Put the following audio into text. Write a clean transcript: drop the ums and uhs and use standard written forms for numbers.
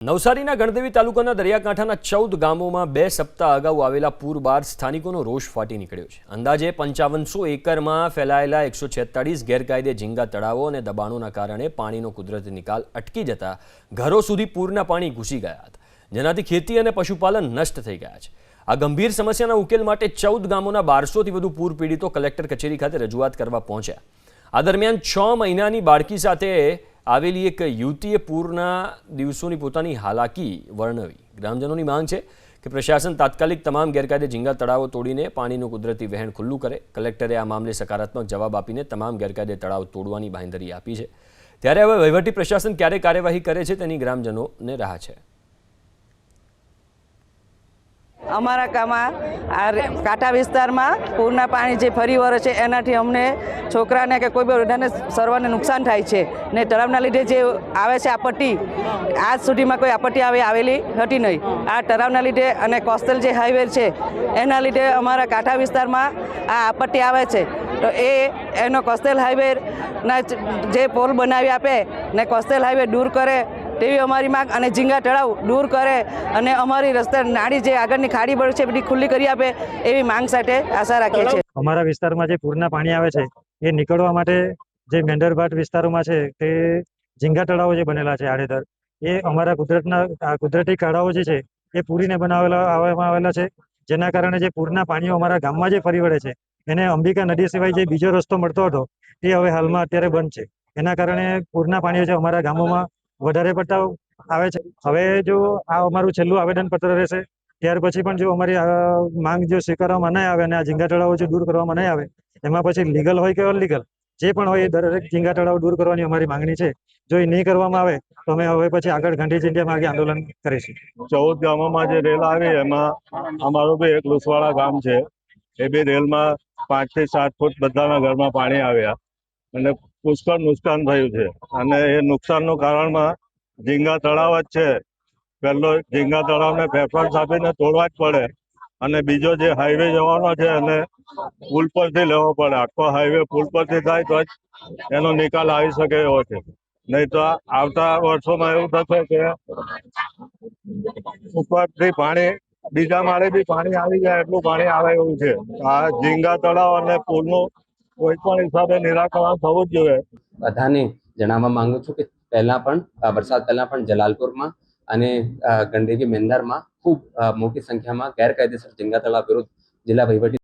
નવસારીના ગણદેવી તાલુકાના દરિયાકાંઠાના 14 ગામોમાં 2 સપ્તાહ અગાઉ આવેલા પૂર બાદ સ્થાનિકોનો રોષ ફાટી નીકળ્યો છે। અંદાજે 5500 એકરમાં ફેલાયેલા 146 ગેરકાયદે ઝીંગા તળાવો અને દબાણોના કારણે પાણીનો કુદરતી નિકાલ અટકી જતા ઘરો સુધી પૂરના પાણી ઘૂસી ગયા હતા, જેનાથી ખેતી અને પશુપાલન નષ્ટ થઈ ગયા છે। આ ગંભીર સમસ્યાના ઉકેલ માટે 14 ગામોના 1200થી વધુ પૂર પીડિતો કલેક્ટર કચેરી ખાતે રજૂઆત કરવા પહોંચ્યા। આ દરમિયાન 6 મહિનાની બાળકી સાથે આવેલી એક યુવતીએ પૂરના દિવસોની પોતાની હાલાકી વર્ણવી। ગ્રામજનોની માંગ છે કે પ્રશાસન તાત્કાલિક તમામ ગેરકાયદે ઝીંગા તળાવો તોડીને પાણીનું કુદરતી વહેણ ખુલ્લું કરે। કલેક્ટરે આ મામલે સકારાત્મક જવાબ આપીને તમામ ગેરકાયદે તળાવ તોડવાની બાંહેધરી આપી છે। ત્યારે હવે વહીવટી પ્રશાસન ક્યારે કાર્યવાહી કરે છે તેની ગ્રામજનોને રાહ છે। અમારા ગામમાં આ કાંઠા વિસ્તારમાં પૂરના પાણી જે ફરી વળે છે એનાથી અમને છોકરાને કે કોઈ બધાને સર્વને નુકસાન થાય છે ને તળાવના લીધે જે આવે છે આપત્તિ આજ સુધીમાં કોઈ આપત્તિ આવેલી હતી નહીં। આ તળાવના લીધે અને કોસ્ટલ જે હાઈવે છે એના લીધે અમારા કાંઠા વિસ્તારમાં આ આપત્તિ આવે છે। તો એનો કોસ્ટલ હાઈવેના જે પોલ બનાવી આપે ને કોસ્ટલ હાઈવે દૂર કરે તેવી અમારી માંગ, અને ઝીંગા તળાવ દૂર કરે અને અમારી રસ્તા નાળી જે આગળની ખાડી બળ છે બધી ખુલ્લી કરી આપે એવી માંગ સાથે આશા રાખીએ છીએ। અમારા વિસ્તારમાં જે પૂરના પાણી આવે છે એ નીકળવા માટે જે મેંદરભાટ વિસ્તારોમાં છે તે ઝીંગા તળાવો જે બનેલા છે આડેધર, એ અમારા કુદરતી કાળાઓ જે છે એ પૂરીને આવેલા છે, જેના કારણે જે પૂરના પાણીઓ અમારા ગામમાં જે ફરી વળે છે એને અંબિકા નદી સિવાય જે બીજો રસ્તો મળતો હતો તે હવે હાલમાં અત્યારે બંધ છે। એના કારણે પૂરના પાણીઓ છે અમારા ગામોમાં વધારે પડતા આવે છે। હવે જો આ અમારું છેલ્લું આવેદનપત્ર રહેશે, ત્યાર પછી પણ જો અમારી માંગ જો સ્વીકારવામાં નહીં આવે અને આ ઝીંગા તળાવો જો દૂર કરવામાં નહીં આવે, એમાં પછી લીગલ હોય કે અનલીગલ જે પણ હોય એ દરેક ઝીંગા તળાવો દૂર કરવાની અમારી માંગણી છે। જો એ નહીં કરવામાં આવે તો અમે હવે પછી આગળ ગાંધી જયંતિમાં આંદોલન કરીશું। 14 ગામોમાં જે રેલ આવી એમાં અમારું બી એક લુસવાડા ગામ છે, એ બી રેલમાં 5 થી 7 ફૂટ બધાના ઘરમાં પાણી આવ્યા અને પુષ્કળ નુકસાન થયું છે। અને એ નુકસાનનું કારણમાં ઝીંગા તળાવ જ છે। પહેલો ઝીંગા તળાવને પ્રેફરન્સ આપીને તોડવા જ પડે, અને બીજો જે હાઈવે જવાનો છે એને પુલ પરથી લેવો પડે। આખો હાઈવે પુલ પરથી થાય તો જ એનો નિકાલ આવી શકે એવો છે, નહીં તો આવતા વર્ષોમાં એવું થશે કે ઉપરથી પાણી બીજા માળે બી પાણી આવી જાય એટલું પાણી આવે એવું છે। આ ઝીંગા તળાવ અને પુલનું કોઈ પણ હિસાબે નિરાકરણ થવું જ જોઈએ। બધાને જણાવવા માંગુ છું કે વરસાદ પહેલા પણ જલાલપુરમાં અને ગંડેવી મેંદરમાં ખૂબ મોટી સંખ્યામાં ગેરકાયદેસર ઝીંગા તળાવ વિરુદ્ધ જિલ્લા વહીવટી